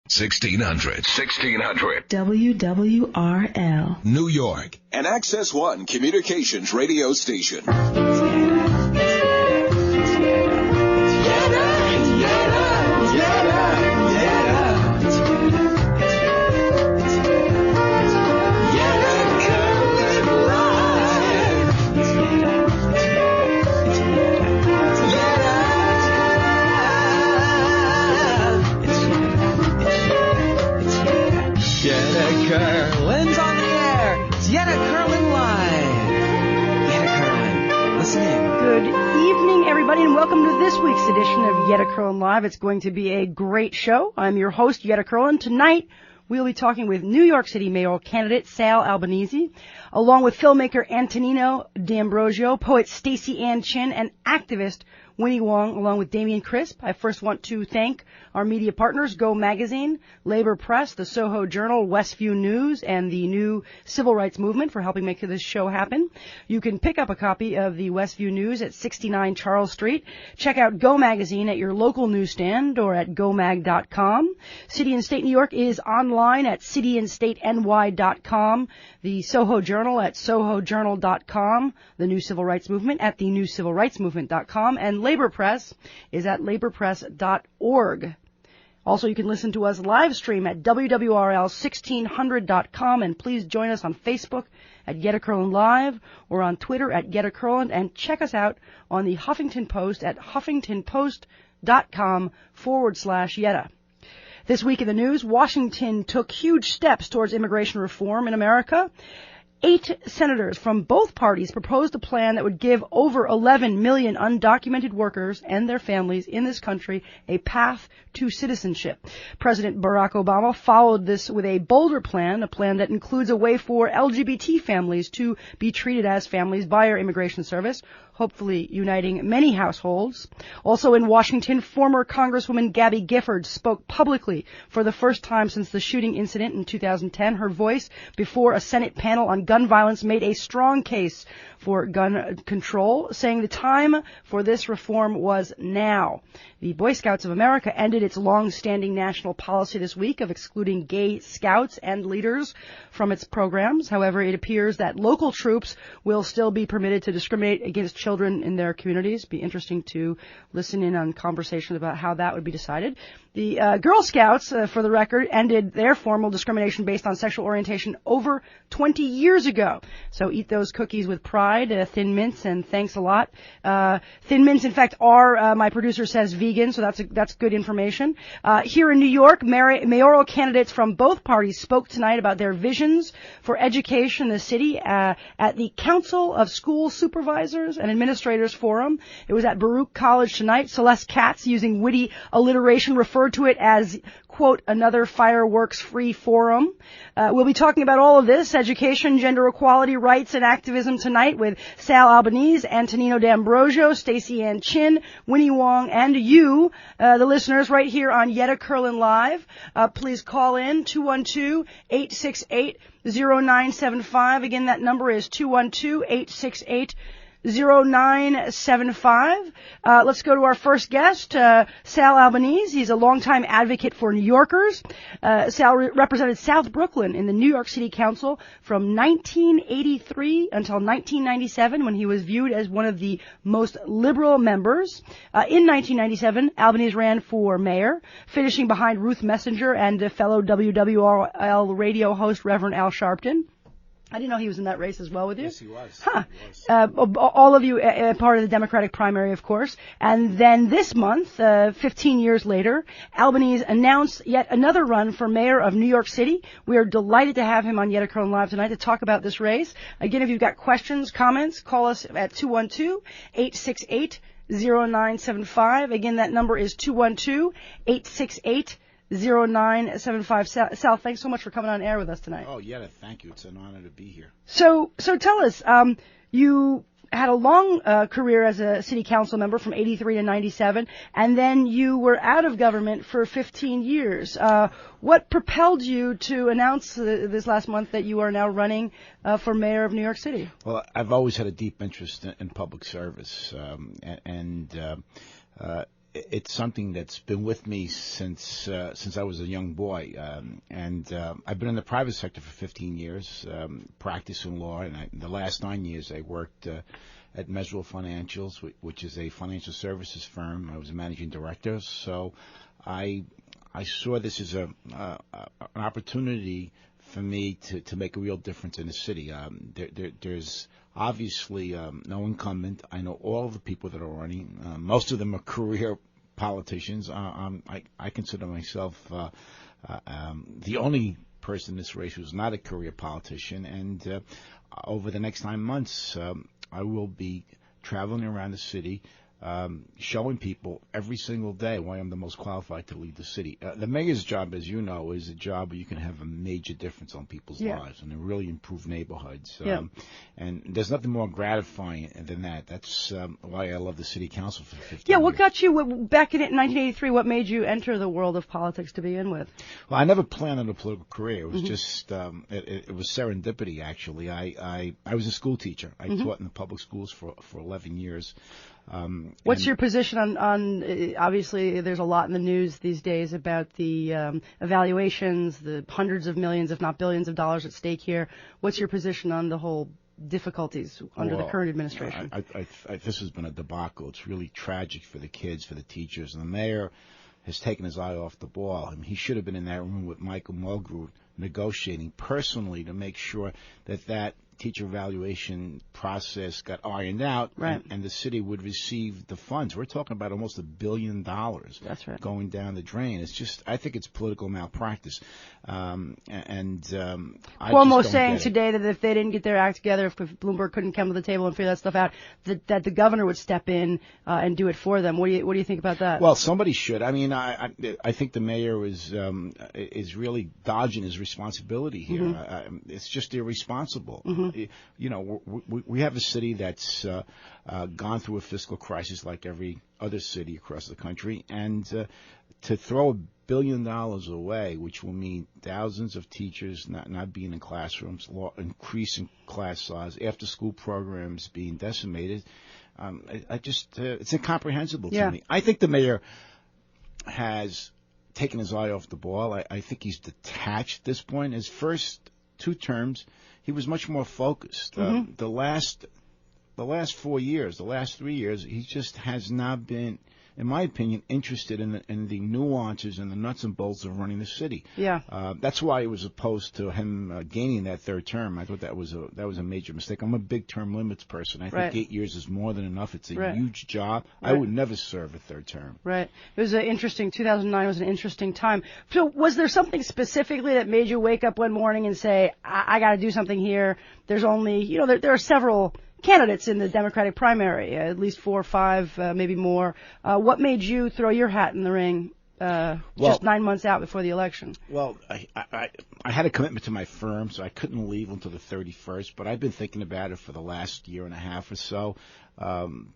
1600. WWRL. New York. An Access One communications radio station. Yetta Kurland's on the air. It's Yetta Kurland live. Yetta Kurland, listen in. Good evening, everybody, and welcome to this week's edition of Yetta Kurland Live. It's going to be a great show. I'm your host, Yetta Kurland. Tonight, we'll be talking with New York City mayoral candidate Sal Albanese, along with filmmaker Antonino D'Ambrosio, poet Staceyann Chin, and activist Winnie Wong, along with Damien Crisp. I first want to thank our media partners, Go Magazine, Labor Press, the Soho Journal, Westview News, and the new Civil Rights Movement for helping make this show happen. You can pick up a copy of the Westview News at 69 Charles Street. Check out Go Magazine at your local newsstand or at gomag.com. City and State New York is online at cityandstateny.com. The Soho Journal at sohojournal.com. The New Civil Rights Movement at thenewcivilrightsmovement.com. And Labor Press is at laborpress.org. Also, you can listen to us live stream at WWRL1600.com, and please join us on Facebook at Yetta Kurland Live or on Twitter at Yetta Kurland, and check us out on the Huffington Post at huffingtonpost.com/Yetta. This week in the news, Washington took huge steps towards immigration reform in America. 8 senators from both parties proposed a plan that would give over 11 million undocumented workers and their families in this country a path to citizenship. President Barack Obama followed this with a bolder plan, a plan that includes a way for LGBT families to be treated as families by our immigration service, hopefully uniting many households. Also in Washington, former Congresswoman Gabby Gifford spoke publicly for the first time since the shooting incident in 2010. Her voice before a Senate panel on gun violence made a strong case for gun control, saying the time for this reform was now. The Boy Scouts of America ended its long-standing national policy this week of excluding gay scouts and leaders from its programs. However, it appears that local troops will still be permitted to discriminate against children in their communities. Be interesting to listen in on conversations about how that would be decided. The Girl Scouts, for the record, ended their formal discrimination based on sexual orientation over 20 years ago. So eat those cookies with pride, Thin Mints, and thanks a lot. Thin Mints, in fact, are, my producer says, vegan, so that's good information. Here in New York, mayoral candidates from both parties spoke tonight about their visions for education in the city at the Council of School Supervisors and Administrators Forum. It was at Baruch College tonight. Celeste Katz, using witty alliteration, referred to it as, quote, another fireworks-free forum. We'll be talking about all of this, education, gender equality, rights, and activism tonight with Sal Albanese, Antonino D'Ambrosio, Staceyann Chin, Winnie Wong, and you, the listeners, right here on Yetta Kurland Live. Please call in 212-868-0975. Again, that number is 212-868-0975. Let's go to our first guest, Sal Albanese. He's a longtime advocate for New Yorkers. Sal represented South Brooklyn in the New York City Council from 1983 until 1997, when he was viewed as one of the most liberal members. In 1997, Albanese ran for mayor, finishing behind Ruth Messenger and fellow WWRL radio host Reverend Al Sharpton. I didn't know he was in that race as well with you. Yes, he was. Huh. He was. All of you part of the Democratic primary, of course. And then this month, 15 years later, Albanese announced yet another run for mayor of New York City. We are delighted to have him on Yetta Kurland Live tonight to talk about this race. Again, if you've got questions, comments, call us at 212-868-0975. Again, that number is 212-868-0975. 0975. Sal, thanks so much for coming on air with us tonight. Oh, Yetta, thank you. It's an honor to be here. So tell us, you had a long career as a city council member from 83 to 97, and then you were out of government for 15 years. What propelled you to announce this last month that you are now running for mayor of New York City? Well, I've always had a deep interest in public service, it's something that's been with me since I was a young boy, and I've been in the private sector for 15 years, practicing law, and the last 9 years I worked at Measurable Financials, which is a financial services firm. I was a managing director, so I saw this as an opportunity for me to make a real difference in the city. There's obviously no incumbent. I know all of the people that are running. Most of them are career politicians. I consider myself the only person in this race who's not a career politician. And over the next 9 months, I will be traveling around the city, showing people every single day why I'm the most qualified to lead the city. The mayor's job, as you know, is a job where you can have a major difference on people's lives and really improve neighborhoods. And there's nothing more gratifying than that. That's why I love the city council for 15 years. What got you, back in 1983, what made you enter the world of politics to begin with? Well, I never planned on a political career. It was just, it was serendipity, actually. I was a school teacher. I taught in the public schools for 11 years. What's your position on obviously there's a lot in the news these days about the evaluations, the hundreds of millions, if not billions of dollars at stake here. What's your position on the whole difficulties under the current administration? This has been a debacle. It's really tragic for the kids, for the teachers, and the mayor has taken his eye off the ball. I mean, he should have been in that room with Michael Mulgrew negotiating personally to make sure that teacher evaluation process got ironed out, and the city would receive the funds. We're talking about almost $1 billion going down the drain. It's just, I think it's political malpractice. Cuomo's saying today that if they didn't get their act together, if Bloomberg couldn't come to the table and figure that stuff out, that the governor would step in and do it for them. What do you think about that? Well, somebody should. I mean, I think the mayor is really dodging his responsibility here. It's just irresponsible. You know, we have a city that's gone through a fiscal crisis like every other city across the country, and to throw $1 billion away, which will mean thousands of teachers not being in classrooms, increasing class size, after-school programs being decimated, it's incomprehensible to me. I think the mayor has taken his eye off the ball. I think he's detached at this point. His first 2 terms, he was much more focused. The last 4 years, the last 3 years, he just has not been, in my opinion, interested in the nuances and the nuts and bolts of running the city. That's why I was opposed to him gaining that 3rd term. I thought that was a major mistake. I'm a big term limits person. I think 8 years is more than enough. It's a huge job. I would never serve a 3rd term. It was an interesting. 2009 was an interesting time. So, was there something specifically that made you wake up one morning and say, "I got to do something here"? There's only, there are several candidates in the Democratic primary, at least 4 or 5, maybe more. What made you throw your hat in the ring just 9 months out before the election? Well, I had a commitment to my firm, so I couldn't leave until the 31st, but I've been thinking about it for the last year and a half or so.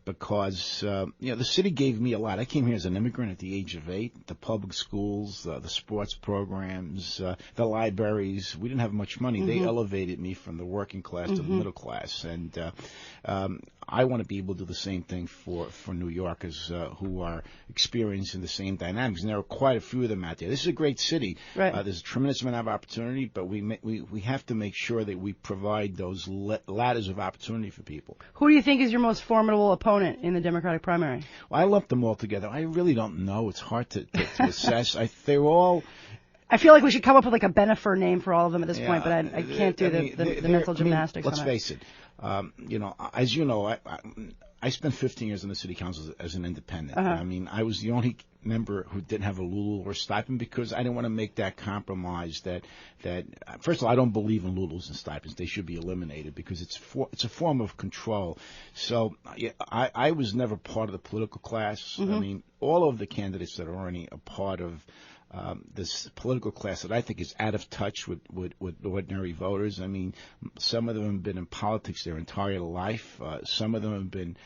Because the city gave me a lot. I came here as an immigrant at the age of 8. The public schools, the sports programs, the libraries. We didn't have much money. They elevated me from the working class to the middle class, and I want to be able to do the same thing for New Yorkers who are experiencing the same dynamics. And there are quite a few of them out there. This is a great city. There's a tremendous amount of opportunity, but we have to make sure that we provide those ladders of opportunity for people. Who do you think is your most formidable opponent in the Democratic primary? Well, I lumped them all together. I really don't know. It's hard to assess. They're all. I feel like we should come up with like a Benefer name for all of them at this point, but I can't do the mental gymnastics. Let's face it. As you know, I spent 15 years in the city council as an independent. I mean, I was the only member who didn't have a Lulu or stipend because I didn't want to make that compromise that first of all, I don't believe in Lulus and stipends. They should be eliminated because it's a form of control. So I was never part of the political class. I mean, all of the candidates that are running are part of this political class that I think is out of touch with ordinary voters. I mean, some of them have been in politics their entire life. Some of them have been,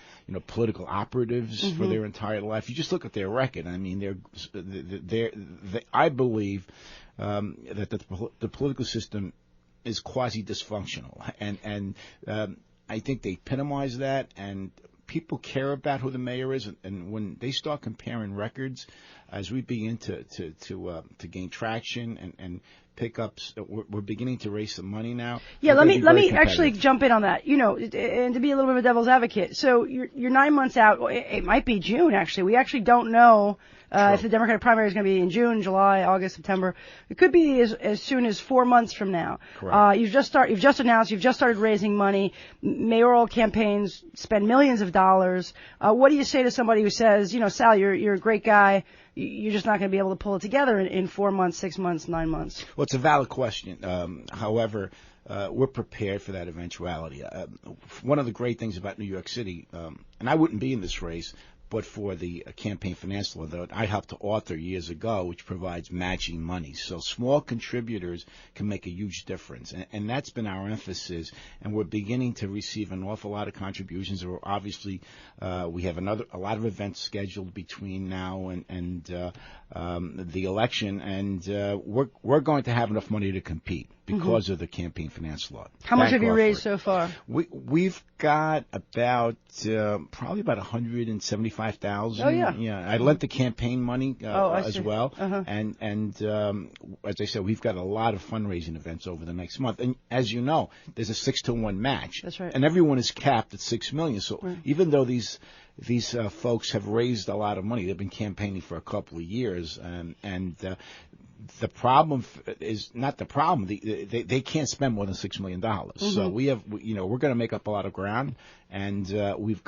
political operatives for their entire life. You just look at their record. I mean, I believe that the political system is quasi-dysfunctional, and I think they epitomize that. And people care about who the mayor is, and when they start comparing records, as we begin to gain traction and pickups, we're beginning to raise some money now. Yeah, let me actually jump in on that. You know, and to be a little bit of a devil's advocate. So you're 9 months out. It might be June actually. We actually don't know if the Democratic primary is going to be in June, July, August, September. It could be as soon as 4 months from now. Correct. You've just announced. You've just started raising money. Mayoral campaigns spend millions of dollars. What do you say to somebody who says, you know, Sal, you're a great guy. You're just not going to be able to pull it together in 4 months, 6 months, 9 months? Well, it's a valid question. However, we're prepared for that eventuality. One of the great things about New York City, and I wouldn't be in this race, but for the campaign finance law that I helped to author years ago, which provides matching money. So small contributors can make a huge difference. And that's been our emphasis. And we're beginning to receive an awful lot of contributions. Obviously, we have a lot of events scheduled between now and the election. And we're going to have enough money to compete because of the campaign finance law. How much have you raised so far? We've got about probably about $175,000. Oh yeah. Yeah, I lent the campaign money as well, and as I said, we've got a lot of fundraising events over the next month. And as you know, there's a 6-to-1 match. That's right. And everyone is capped at $6 million. So even though these folks have raised a lot of money, they've been campaigning for a couple of years, and the problem is not the problem. They can't spend more than $6 million. So we're going to make up a lot of ground, and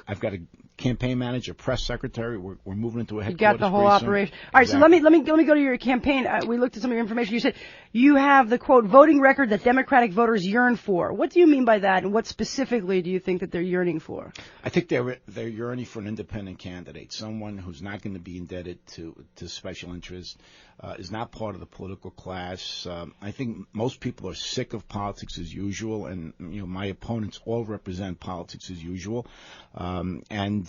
I've got a campaign manager, press secretary. We're moving into a headquarters. You got the whole operation. All right, exactly. So let me go to your campaign. We looked at some of your information. You said you have the quote voting record that Democratic voters yearn for. What do you mean by that, and what specifically do you think that they're yearning for? I think they're yearning for an independent candidate, someone who's not going to be indebted to special interests, is not part of the political class. I think most people are sick of politics as usual, and my opponents all represent politics as usual. And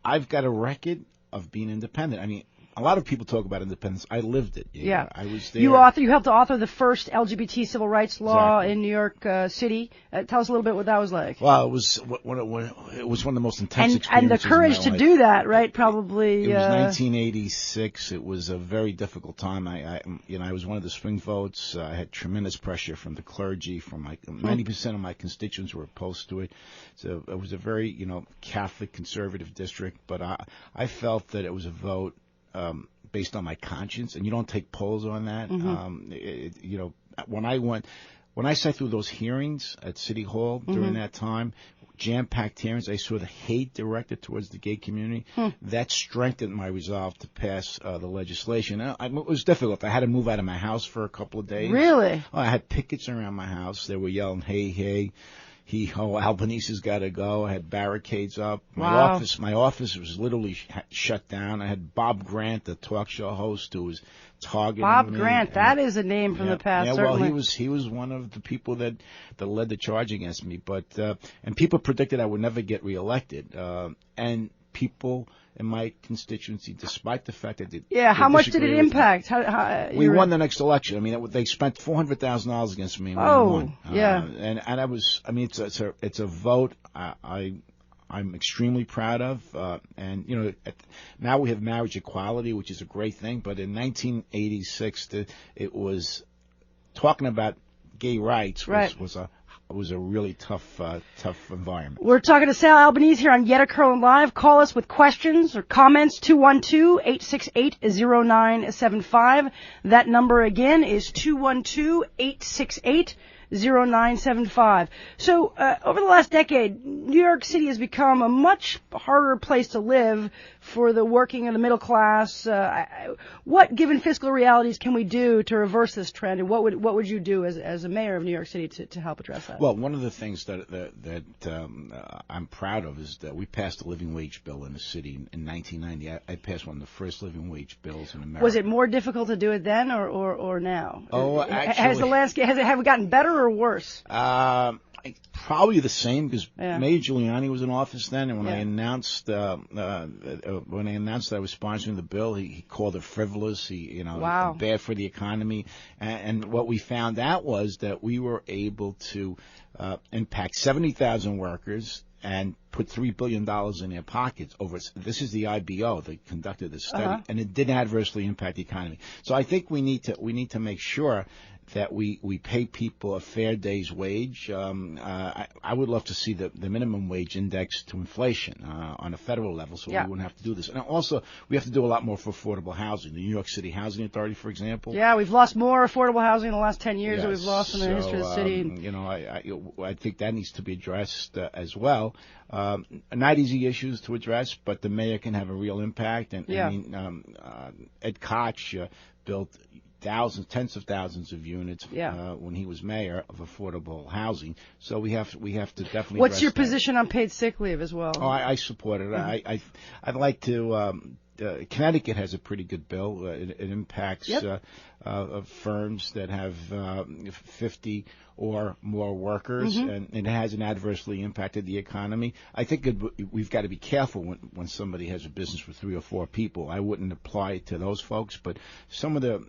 I've got a record of being independent. I mean, a lot of people talk about independence. I lived it. Yeah. I was there. You helped to author the first LGBT civil rights law in New York City. Tell us a little bit what that was like. Well, it was one of the most intense experiences. And the courage to do that, right? Probably. It was 1986. It was a very difficult time. I was one of the swing votes. I had tremendous pressure from the clergy. From 90% of my constituents were opposed to it. So it was a very Catholic conservative district. But I felt that it was a vote based on my conscience, and you don't take polls on that. When I sat through those hearings at City Hall during that time, jam-packed hearings, I saw the hate directed towards the gay community. That strengthened my resolve to pass the legislation. It was difficult. I had to move out of my house for a couple of days. Really? I had pickets around my house. They were yelling, "Hey, hey." Albanese has got to go. I had barricades up. My office was literally shut down. I had Bob Grant, the talk show host, who was targeting Bob me. Grant, that is a name from the past. Yeah, certainly. Well, he was one of the people that led the charge against me. But and people predicted I would never get reelected. And people in my constituency, despite the fact that how much did it impact? We won the next election. I mean, they spent $400,000 against me. And we won. And I was. I mean, it's a vote I'm extremely proud of. And now we have marriage equality, which is a great thing. But in 1986, it was talking about gay rights was a really tough environment. We're talking to Sal Albanese here on Yetta Kurland Live. Call us with questions or comments, 212-868-0975. That number again is 212-868-0975. So, over the last decade, New York City has become a much harder place to live for the working and the middle class. What, given fiscal realities, can we do to reverse this trend? And what would you do as a mayor of New York City to help address that? Well, one of the things that I'm proud of is that we passed a living wage bill in the city in 1990. I passed one of the first living wage bills in America. Was it more difficult to do it then or now? Oh, actually, has the landscape have it gotten better or worse? Probably the same, because Mayor Giuliani was in office then, and when I announced that I was sponsoring the bill, he called it frivolous. Bad for the economy. And what we found out was that we were able to impact 70,000 workers and put $3 billion in their pockets over. This is the IBO that conducted this study, and it didn't adversely impact the economy. So I think we need to make sure that we pay people a fair day's wage. I would love to see the minimum wage indexed to inflation on a federal level, so we wouldn't have to do this. And also, we have to do a lot more for affordable housing. The New York City Housing Authority, for example. Yeah, we've lost more affordable housing in the last 10 years than we've lost in the history of the city. I think that needs to be addressed as well. Not easy issues to address, but the mayor can have a real impact. And I mean, Ed Koch built tens of thousands of units when he was mayor of affordable housing. So we have to definitely. What's your position on paid sick leave as well? Oh, I support it. I'd like to. Connecticut has a pretty good bill. It impacts firms that have 50 or more workers, and it hasn't adversely impacted the economy. I think we've got to be careful when somebody has a business with 3 or 4 people. I wouldn't apply it to those folks, but some of the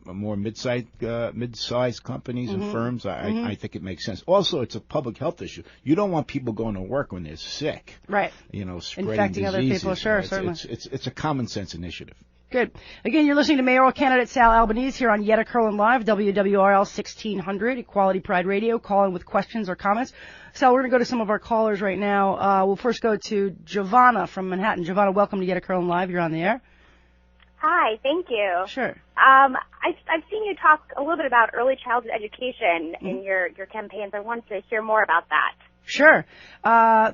more mid-sized companies and firms, I think it makes sense. Also, it's a public health issue. You don't want people going to work when they're sick. Right. Spreading infecting diseases. Other people. Sure, certainly. It's a common sense initiative. Good. Again, you're listening to mayoral candidate Sal Albanese here on Yetta Kurland Live, WWRL 1600, Equality Pride Radio. Call in with questions or comments. Sal, we're going to go to some of our callers right now. We'll first go to Giovanna from Manhattan. Giovanna, welcome to Yetta Kurland Live. You're on the air. Hi, thank you. Sure. I've seen you talk a little bit about early childhood education in your campaigns. I wanted to hear more about that. Sure.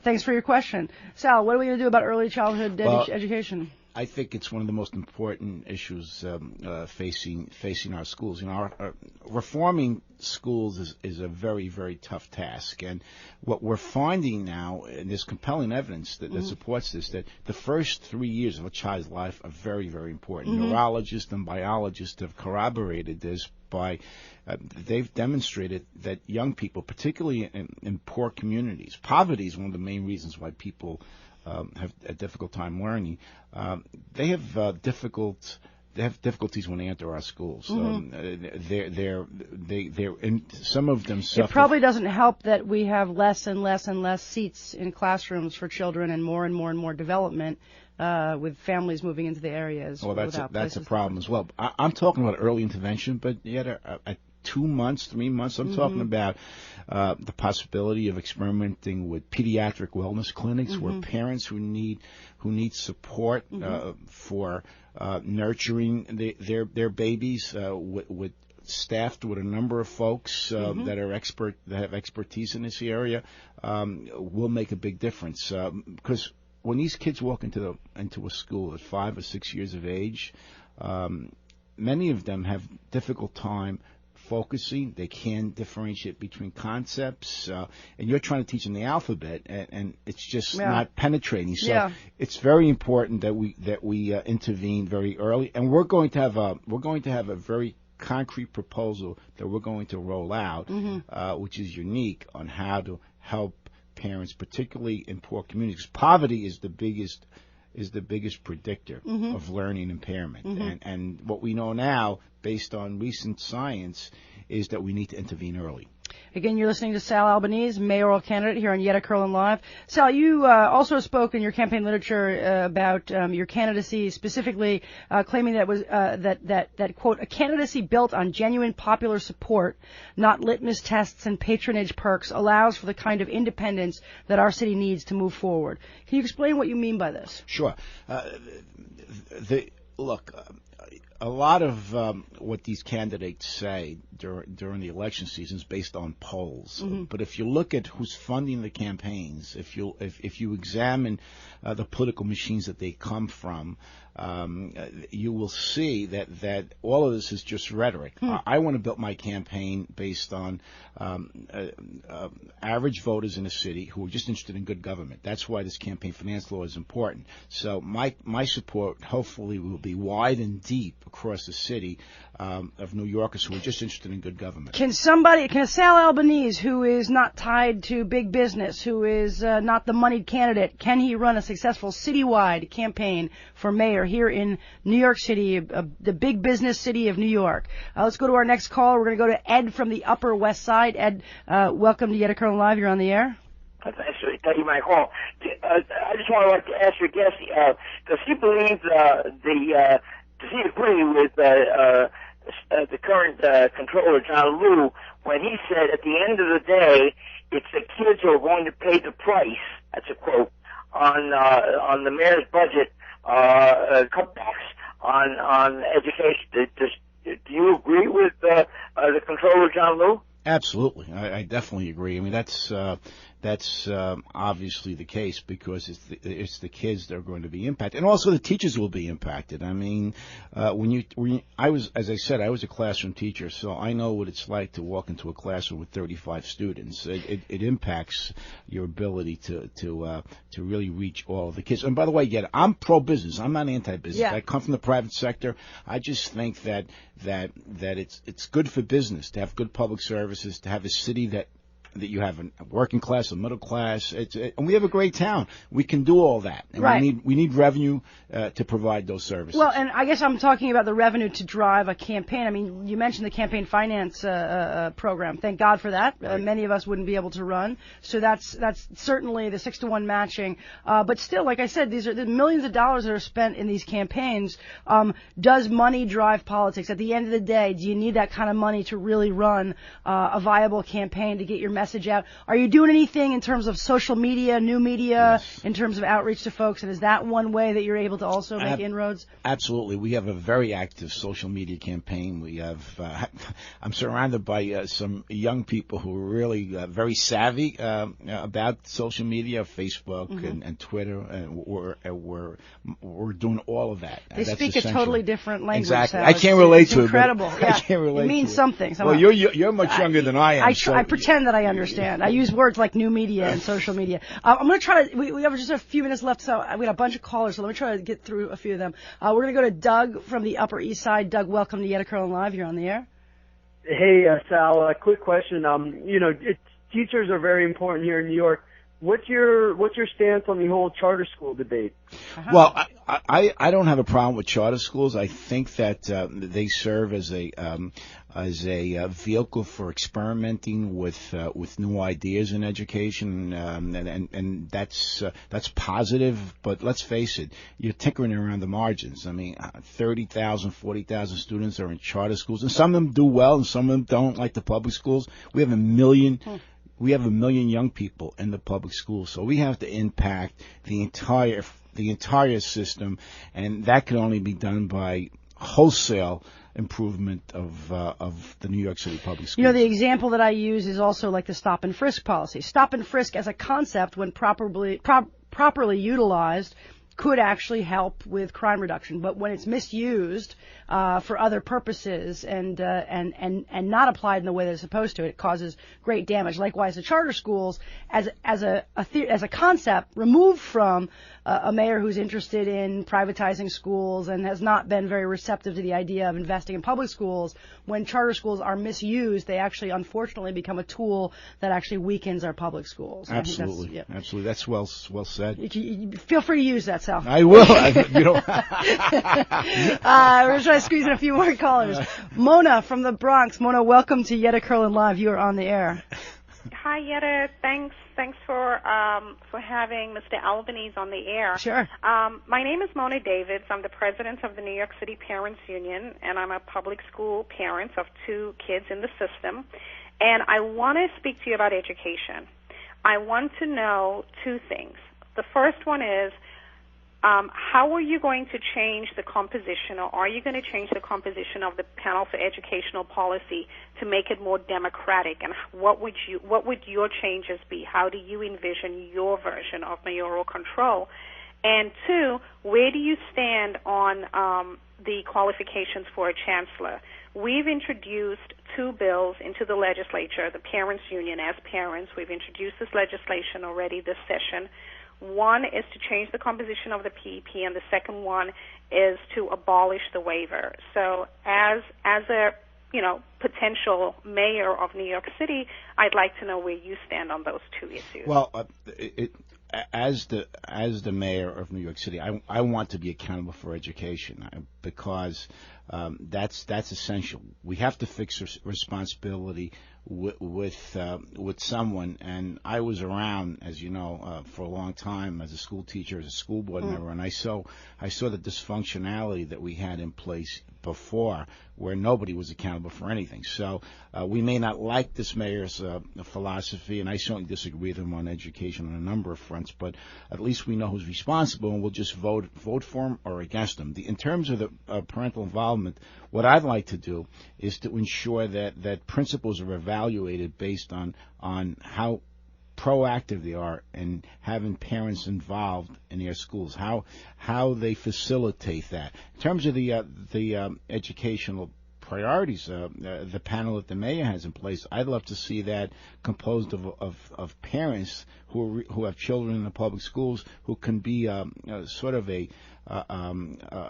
Thanks for your question. Sal, what are we going to do about early childhood education? I think it's one of the most important issues facing our schools. Reforming schools is a very, very tough task. And what we're finding now, and there's compelling evidence that supports this, that the first 3 years of a child's life are very, very important. Neurologists and biologists have corroborated this by they've demonstrated that young people, particularly in poor communities, poverty is one of the main reasons why people have a difficult time learning. They have difficulties when they enter our schools. They're in, some of them suffer. It probably doesn't help that we have less and less and less seats in classrooms for children and more development with families moving into the areas. Well, that's a problem as well. I'm talking about early intervention, but yet at 2 months, 3 months, I'm talking about the possibility of experimenting with pediatric wellness clinics where parents who need support for nurturing their babies with staffed with a number of folks that have expertise in this area will make a big difference because when these kids walk into a school at 5 or 6 years of age, many of them have difficult time focusing. They can't differentiate between concepts, and you're trying to teach them the alphabet, and it's just not penetrating. So it's very important that we intervene very early, and we're going to have a very concrete proposal that we're going to roll out, which is unique on how to help parents, particularly in poor communities. Poverty is the biggest predictor of learning impairment. And what we know now, based on recent science, is that we need to intervene early. Again, you're listening to Sal Albanese, mayoral candidate here on Yetta Kurland Live. Sal, you also spoke in your campaign literature about your candidacy, specifically claiming that was that quote, a candidacy built on genuine popular support, not litmus tests and patronage perks, allows for the kind of independence that our city needs to move forward. Can you explain what you mean by this? Sure. A lot of what these candidates say during the election season is based on polls. But if you look at who's funding the campaigns, if you examine the political machines that they come from, you will see that all of this is just rhetoric. I want to build my campaign based on average voters in a city who are just interested in good government. That's why this campaign finance law is important. So my support hopefully will be wide and deep across the city of New Yorkers who are just interested in good government. Can Sal Albanese, who is not tied to big business, who is not the moneyed candidate, can he run a successful citywide campaign for mayor here in New York City, the big business city of New York? Let's go to our next caller. We're going to go to Ed from the Upper West Side. Ed, welcome to Yetta Kurland Live. You're on the air. Thanks for taking my call. I just want to ask your guest, does he believe does he agree with the current controller, John Liu, when he said at the end of the day, it's the kids who are going to pay the price, that's a quote, on the mayor's budget cutbacks on education. Do you agree with the controller, John Liu? Absolutely, I definitely agree. I mean, that's obviously the case because it's the kids that are going to be impacted, and also the teachers will be impacted. I mean, as I said, I was a classroom teacher, so I know what it's like to walk into a classroom with 35 students. It impacts your ability to really reach all of the kids. And by the way, I'm pro-business. I'm not anti-business. Yeah. I come from the private sector. I just think that it's good for business to have good public services, to have a city that you have a working class, a middle class, and we have a great town. We can do all that, and right. we need revenue to provide those services. Well, and I guess I'm talking about the revenue to drive a campaign. I mean, you mentioned the campaign finance program. Thank God for that. Right. Many of us wouldn't be able to run, so that's certainly the 6-to-1 matching. But still, like I said, these are the millions of dollars that are spent in these campaigns. Does money drive politics? At the end of the day, do you need that kind of money to really run a viable campaign to get your message out? Are you doing anything in terms of social media, new media, yes, in terms of outreach to folks? And is that one way that you're able to also make inroads? Absolutely. We have a very active social media campaign. We have, I'm surrounded by some young people who are really very savvy about social media, Facebook and Twitter, and we're doing all of that. They That's speak essential. a totally different language. Exactly. Sal. I can't relate it's to incredible. it. Yeah. I can't relate. It means something. Well, you're much younger than I am. I pretend that I understand. I use words like new media and social media. I'm going to try to. We have just a few minutes left, so we got a bunch of callers. So let me try to get through a few of them. We're going to go to Doug from the Upper East Side. Doug, welcome to Yetta Kurland Live. You're on the air. Hey, Sal. A quick question. Teachers are very important here in New York. What's your stance on the whole charter school debate? Uh-huh. Well, I don't have a problem with charter schools. I think that they serve as a vehicle for experimenting with new ideas in education, and that's positive. But let's face it, you're tinkering around the margins. I mean, 30,000, 40,000 students are in charter schools, and some of them do well, and some of them don't, like the public schools. We have 1 million. We have 1 million young people in the public schools, so we have to impact the entire system, and that can only be done by wholesale improvement of the New York City public schools. You know, the example that I use is also like the stop and frisk policy. Stop and frisk as a concept, when properly utilized, could actually help with crime reduction, but when it's misused for other purposes and not applied in the way that it's supposed to, it causes great damage. Likewise, the charter schools, as a concept, removed from a mayor who's interested in privatizing schools and has not been very receptive to the idea of investing in public schools. When charter schools are misused, they actually, unfortunately, become a tool that actually weakens our public schools. Absolutely, absolutely. That's well said. You feel free to use that, Sal. I will. We're trying to squeeze in a few more callers. Mona from the Bronx. Mona, welcome to Yetta Kurland Live. You are on the air. Hi, Yetta. Thanks for having Mr. Albanese on the air. Sure. My name is Mona Davids. I'm the president of the New York City Parents Union, and I'm a public school parent of 2 kids in the system. And I want to speak to you about education. I want to know 2 things. The first one is, how are you going to change the composition, or are you going to change the composition of the panel for educational policy to make it more democratic? And what would your changes be? How do you envision your version of mayoral control? And 2, where do you stand on the qualifications for a chancellor? We've introduced 2 bills into the legislature, the Parents Union as parents. We've introduced this legislation already this session. One is to change the composition of the PEP, and the second one is to abolish the waiver. So as a potential mayor of New York City, I'd like to know where you stand on those 2 issues. Well, as the mayor of New York City, I want to be accountable for education because that's essential. We have to fix responsibility with someone, and I was around, as you know, for a long time as a school teacher, as a school board member, and I saw the dysfunctionality that we had in place before, where nobody was accountable for anything. So we may not like this mayor's philosophy, and I certainly disagree with him on education on a number of fronts, but at least we know who's responsible, and we'll just vote for him or against him. In terms of the parental involvement, what I'd like to do is to ensure that principals are evaluated based on how proactive they are in having parents involved in their schools, how they facilitate that. In terms of the educational priorities, the panel that the mayor has in place, I'd love to see that composed of parents who have children in the public schools who can be sort of a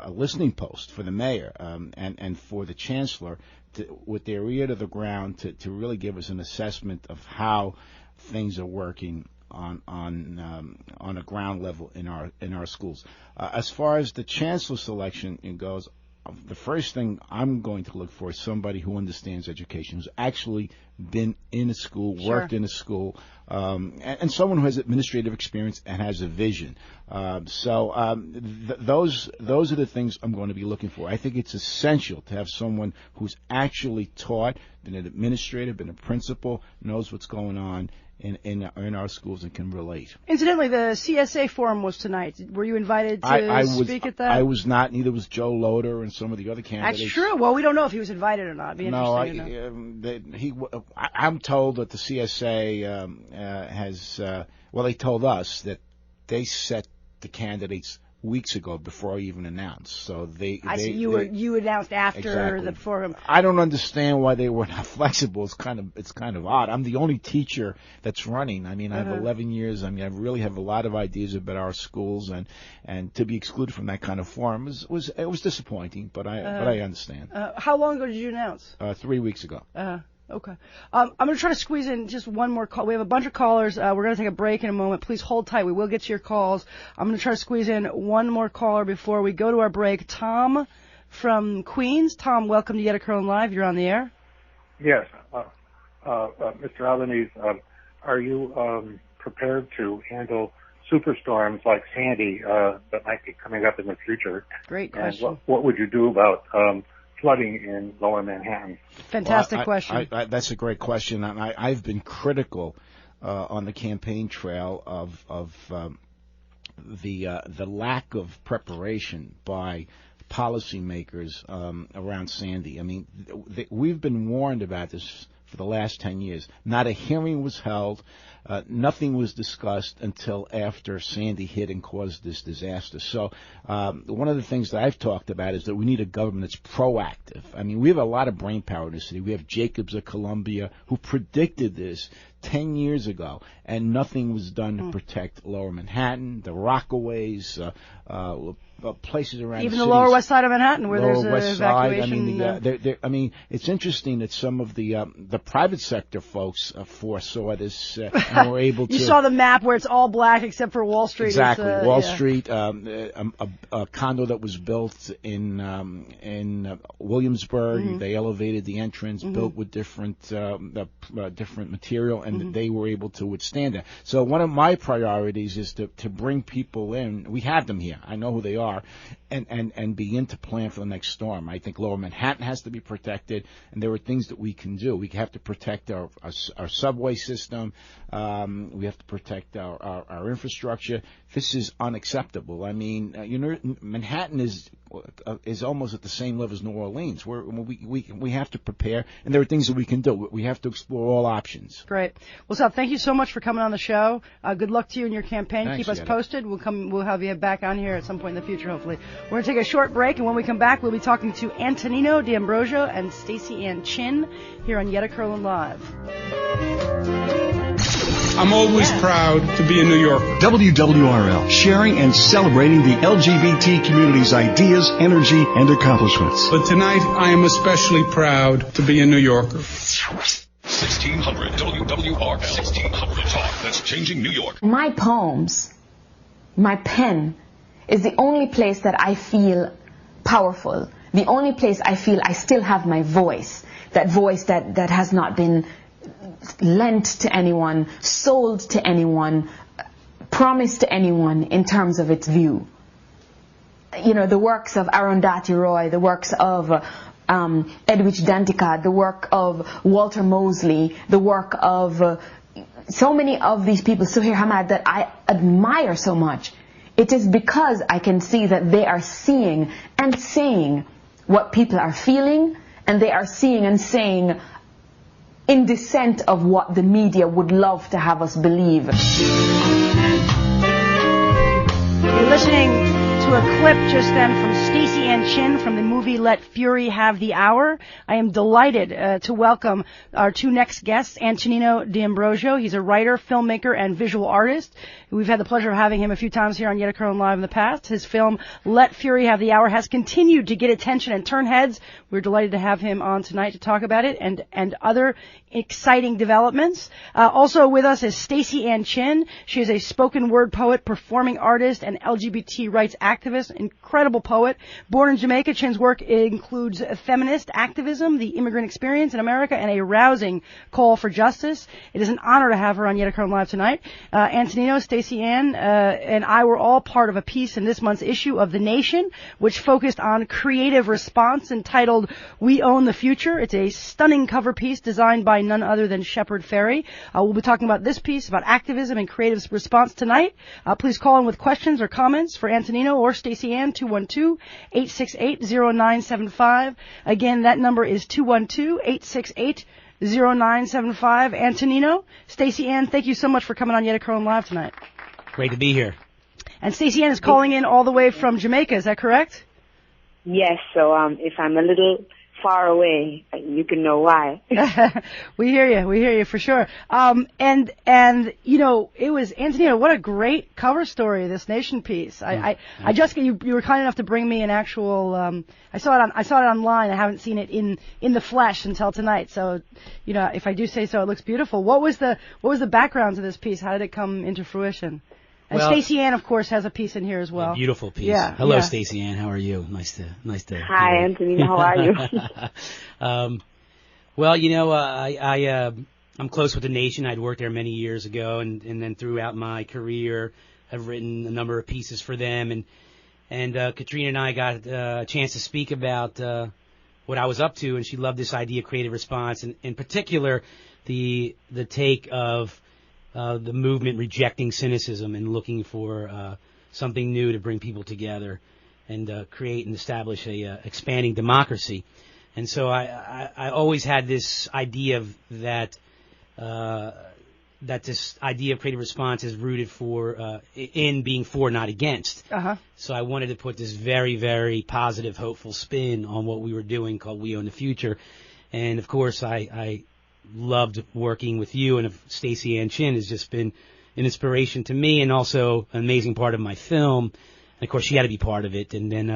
listening post for the mayor and for the chancellor with their ear to the ground to really give us an assessment of how things are working on a ground level in our schools. As far as the chancellor selection goes, the first thing I'm going to look for is somebody who understands education, who's actually been in a school, worked in a school, and someone who has administrative experience and has a vision. Those are the things I'm going to be looking for. I think it's essential to have someone who's actually taught, been an administrator, been a principal, knows what's going on in our schools and can relate. Incidentally, the CSA forum was tonight. Were you invited to speak at that? I was not. Neither was Joe Loader and some of the other candidates. That's true. Well, we don't know if he was invited or not. It'd be interesting to know. I'm told that the CSA has. Well, they told us that they set the candidates weeks ago before I even announced. So you announced after the forum. I don't understand why they were not flexible. It's kind of odd. I'm the only teacher that's running. I mean, I have 11 years. I mean, I really have a lot of ideas about our schools, and to be excluded from that kind of forum was disappointing. But I understand. How long ago did you announce? 3 weeks ago. Okay. I'm going to try to squeeze in just one more call. We have a bunch of callers. We're going to take a break in a moment. Please hold tight. We will get to your calls. I'm going to try to squeeze in one more caller before we go to our break. Tom from Queens. Tom, welcome to Yetta Kurland Live. You're on the air. Yes. Mr. Albanese, are you prepared to handle superstorms like Sandy that might be coming up in the future? Great question. And what would you do about flooding in Lower Manhattan? Fantastic question. That's a great question, and I've been critical on the campaign trail of the lack of preparation by policymakers around Sandy. I mean, we've been warned about this for the last 10 years. Not a hearing was held. Nothing was discussed until after Sandy hit and caused this disaster. So one of the things that I've talked about is that we need a government that's proactive. I mean, we have a lot of brain power in the city. We have Jacobs of Columbia who predicted this 10 years ago, and nothing was done to protect Lower Manhattan, the Rockaways, places around even the Lower West Side of Manhattan where Lower there's West evacuation. Side. I mean, it's interesting that some of the private sector folks foresaw this and were able to. You saw the map where it's all black except for Wall Street. Exactly, Wall Street, a condo that was built in Williamsburg. Mm-hmm. They elevated the entrance, built with different material, and they were able to withstand that. So one of my priorities is to bring people in. We have them here. I know who they are. And begin to plan for the next storm. I think Lower Manhattan has to be protected, and there are things that we can do. We have to protect our subway system. We have to protect our infrastructure. This is unacceptable. I mean, Manhattan is almost at the same level as New Orleans. We have to prepare, and there are things that we can do. We have to explore all options. Great. Well, Sal, thank you so much for coming on the show. Good luck to you in your campaign. Thanks, keep us Yetta. posted. We'll have you back on here at some point in the future, hopefully. We're going to take a short break, and when we come back, we'll be talking to Antonino D'Ambrosio and Staceyann Chin here on Yetta Kurland Live. I'm always proud to be a New Yorker. WWRL, sharing and celebrating the LGBT community's ideas, energy, and accomplishments. But tonight, I am especially proud to be a New Yorker. 1600 WWRL 1600 Talk that's changing New York. My poems, my pen, is the only place that I feel powerful. The only place I feel I still have my voice. That voice that has not been lent to anyone, sold to anyone, promised to anyone in terms of its view. You know, the works of Arundhati Roy, the works of Edwidge Danticat, the work of Walter Mosley, the work of so many of these people, Suhair Hamad, that I admire so much. It is because I can see that they are seeing and saying what people are feeling, and they are seeing and saying in dissent of what the media would love to have us believe. You're listening to a clip just then from Staceyann Chin from the movie Let Fury Have the Hour. I am delighted to welcome our two next guests, Antonino D'Ambrosio. He's a writer, filmmaker, and visual artist. We've had the pleasure of having him a few times here on Yetta Kurland Live in the past. His film Let Fury Have the Hour has continued to get attention and turn heads. We're delighted to have him on tonight to talk about it and other exciting developments. Also with us is Staceyann Chin. She is a spoken word poet, performing artist, and LGBT rights activist, incredible poet. Born in Jamaica, Chin's work includes feminist activism, the immigrant experience in America, and a rousing call for justice. It is an honor to have her on Yetta Kurland Live tonight. Antonino, Staceyann, and I were all part of a piece in this month's issue of The Nation, which focused on creative response entitled We Own the Future. It's a stunning cover piece designed by none other than Shepard Fairey. We'll be talking about this piece, about activism and creative response tonight. Please call in with questions or comments for Antonino or Staceyann, 212-868-0975. Again, that number is 212-868-0975. Antonino, Staceyann, thank you so much for coming on Yetta Kurland Live tonight. Great to be here. And Staceyann is calling in all the way from Jamaica, is that correct? Yes, so if I'm a little far away, you can know why. We hear you for sure. And you know, it was, Antonino, what a great cover story, this Nation piece. I just, you were kind enough to bring me an actual, I saw it online. I haven't seen it in the flesh until tonight. So, you know, if I do say so, it looks beautiful. What was the background to this piece? How did it come into fruition? And well, Staceyann, of course, has a piece in here as well. Beautiful piece. Yeah, Hello, yeah. Staceyann. How are you? Nice to. Hi, Antonino. How are you? Well, you know, I'm close with The Nation. I'd worked there many years ago, and then throughout my career, I've written a number of pieces for them. And Katrina and I got a chance to speak about what I was up to, and she loved this idea of creative response, and in particular, the take of the movement rejecting cynicism and looking for something new to bring people together and create and establish a expanding democracy. And so I always had this idea of that this idea of creative response is rooted in being for, not against. Uh-huh. So I wanted to put this very, very positive, hopeful spin on what we were doing called We Own the Future. And, of course, I loved working with you, and Staceyann Chin has just been an inspiration to me and also an amazing part of my film. And, of course, she had to be part of it. And then,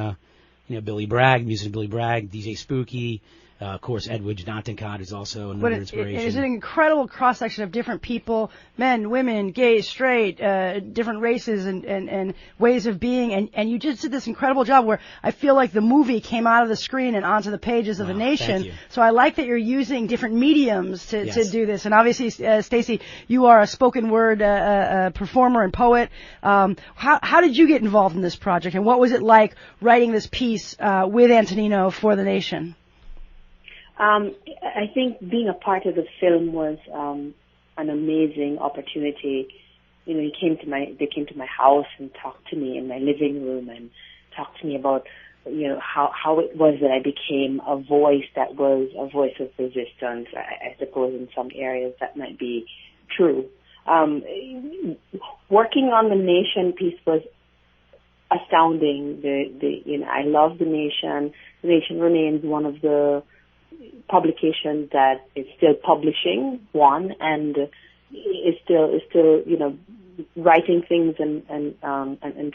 you know, Billy Bragg, musician Billy Bragg, DJ Spooky, of course, Edwidge Danticat is also another inspiration. It's an incredible cross-section of different people, men, women, gay, straight, different races and ways of being. And you just did this incredible job where I feel like the movie came out of the screen and onto the pages of The Nation. So I like that you're using different mediums to do this. And obviously, Stacey, you are a spoken word performer and poet. How did you get involved in this project? And what was it like writing this piece with Antonino for The Nation? I think being a part of the film was an amazing opportunity. You know, they came to my house and talked to me in my living room and talked to me about, you know, how it was that I became a voice that was a voice of resistance. I suppose in some areas that might be true. Working on the Nation piece was astounding. You know, I love The Nation. The Nation remains one of the publication that is still publishing and is still you know, writing things and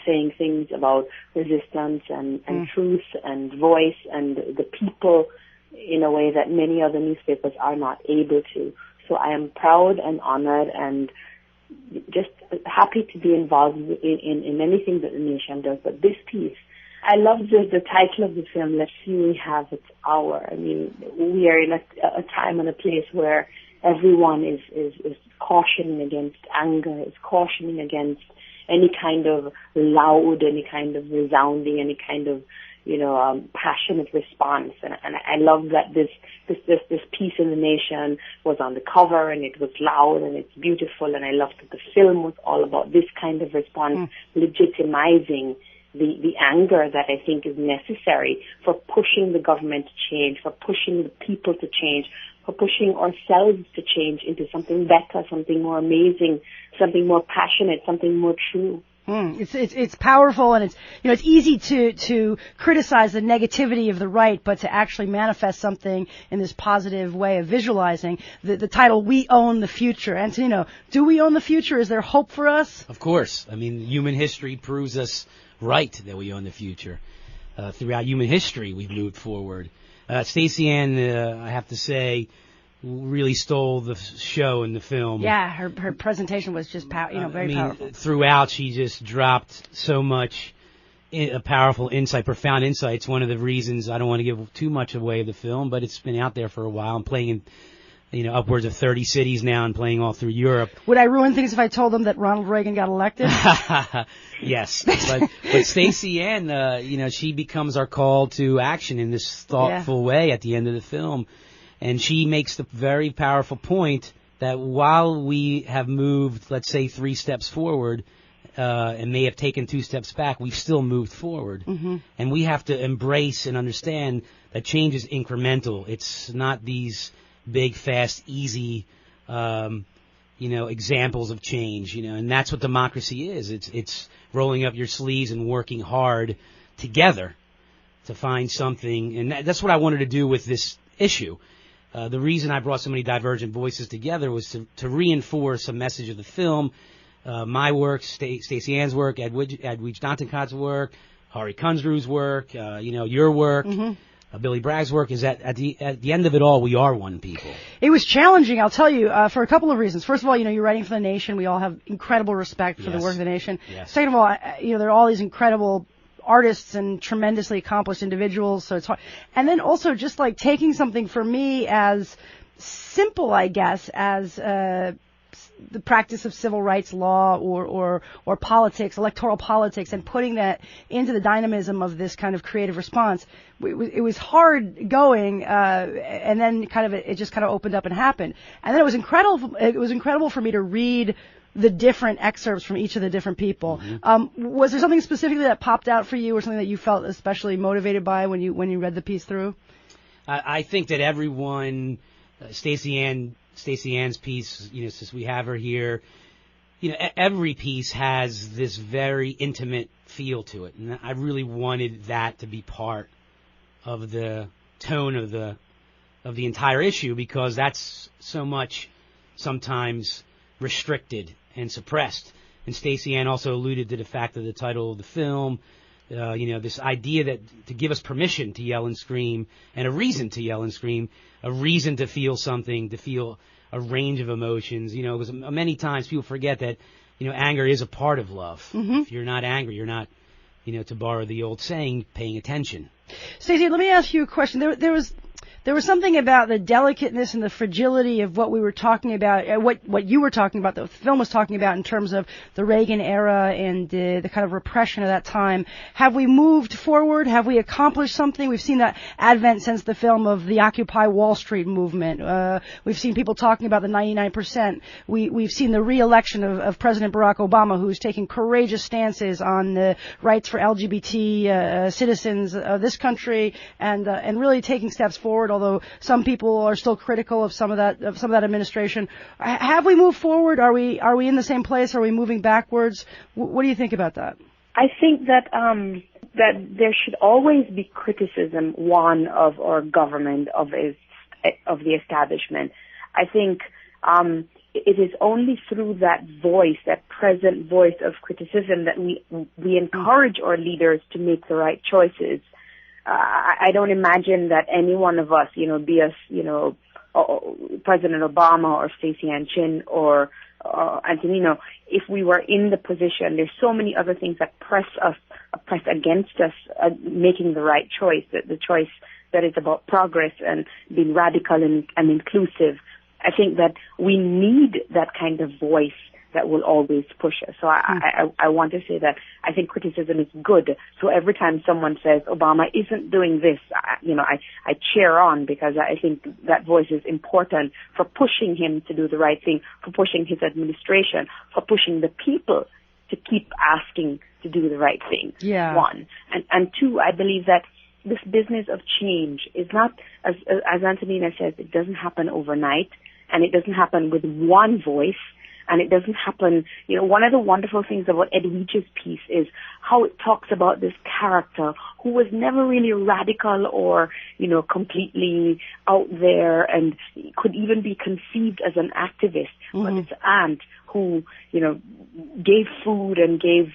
saying things about resistance and truth and voice and the people in a way that many other newspapers are not able to. So I am proud and honored and just happy to be involved in anything that The Nation does. But this piece, I love the title of the film, Let Fury Have Its Hour. I mean, we are in a time and a place where everyone is cautioning against anger, is cautioning against any kind of loud, any kind of resounding, any kind of passionate response. And I love that this piece in the Nation was on the cover, and it was loud and it's beautiful, and I love that the film was all about this kind of response, legitimizing the anger that I think is necessary for pushing the government to change, for pushing the people to change, for pushing ourselves to change into something better, something more amazing, something more passionate, something more true. It's powerful, and it's easy to criticize the negativity of the right, but to actually manifest something in this positive way of visualizing. The title, "We Own the Future." Antonino, do we own the future? Is there hope for us? Of course. I mean, human history proves us right that we own the future. Throughout human history, we've moved forward. Staceyann, I have to say, really stole the show in the film. Yeah, her presentation was just very powerful. Throughout, she just dropped so much powerful insight, profound insights. One of the reasons, I don't want to give too much away of the film, but it's been out there for a while. I'm playing in upwards of 30 cities now and playing all through Europe. Would I ruin things if I told them that Ronald Reagan got elected? Yes, but Staceyann, she becomes our call to action in this thoughtful way at the end of the film. And she makes the very powerful point that while we have moved, let's say, 3 steps forward, and may have taken 2 steps back, we've still moved forward. Mm-hmm. And we have to embrace and understand that change is incremental. It's not these big, fast, easy, examples of change, and that's what democracy is. It's rolling up your sleeves and working hard together to find something. And that's what I wanted to do with this issue. The reason I brought so many divergent voices together was to reinforce a message of the film, my work, Staceyann's work, Edwidge Danticott's work, Hari Kunzru's work, your work, Billy Bragg's work, is that at the end of it all, we are one people. It was challenging, I'll tell you, for a couple of reasons. First of all, you're writing for The Nation. We all have incredible respect for the work of The Nation. Yes. Second of all, there are all these incredible artists and tremendously accomplished individuals, so it's hard. And then also just like taking something for me as simple, I guess, as the practice of civil rights law or politics, electoral politics, and putting that into the dynamism of this kind of creative response. It was hard going, and then it just kind of opened up and happened. And then it was incredible. It was incredible for me to read the different excerpts from each of the different people. Mm-hmm. Was there something specifically that popped out for you, or something that you felt especially motivated by when you read the piece through? I think that everyone, Staceyann's piece, since we have her here, every piece has this very intimate feel to it, and I really wanted that to be part of the tone of the entire issue, because that's so much sometimes restricted and suppressed. And Staceyann also alluded to the fact of the title of the film, this idea that to give us permission to yell and scream, and a reason to yell and scream, a reason to feel something, to feel a range of emotions, because many times people forget that, anger is a part of love. Mm-hmm. If you're not angry, you're not, to borrow the old saying, paying attention. Stacey, let me ask you a question. There was something about the delicateness and the fragility of what we were talking about, what you were talking about, the film was talking about in terms of the Reagan era and the kind of repression of that time. Have we moved forward? Have we accomplished something? We've seen that advent since the film of the Occupy Wall Street movement. We've seen people talking about the 99%. We've seen the re-election of President Barack Obama, who's taking courageous stances on the rights for LGBT citizens of this country, and really taking steps forward. Although some people are still critical of some of that administration. Have we moved forward? Are we in the same place? Are we moving backwards? What do you think about that? I think that there should always be criticism, one, of our government, of the establishment. I think it is only through that voice, that present voice of criticism, that we encourage our leaders to make the right choices. I don't imagine that any one of us, be us, President Obama or Staceyann Chin or Antonino, if we were in the position, there's so many other things that press against us making the right choice, the choice that is about progress and being radical and inclusive. I think that we need that kind of voice that will always push us. So I want to say that I think criticism is good. So every time someone says Obama isn't doing this, I cheer on, because I think that voice is important for pushing him to do the right thing, for pushing his administration, for pushing the people to keep asking to do the right thing. Yeah. One. And two, I believe that this business of change is not, as Antonino says, it doesn't happen overnight, and it doesn't happen with one voice. And it doesn't happen, one of the wonderful things about Edwige's piece is how it talks about this character who was never really radical or, completely out there, and could even be conceived as an activist. But it's aunt who, gave food and gave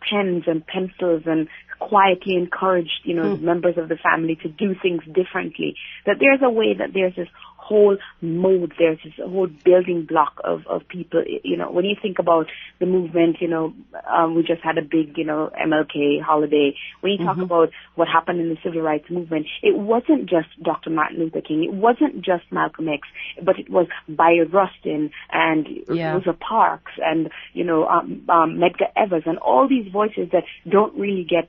pens and pencils and quietly encouraged, members of the family to do things differently. That there's a way, that there's this whole mode, there's this whole building block of people. When you think about the movement, we just had a big, MLK holiday. When you talk about what happened in the civil rights movement, it wasn't just Dr. Martin Luther King, it wasn't just Malcolm X, but it was Bayard Rustin and Rosa Parks and, Medgar Evers and all these voices that don't really get,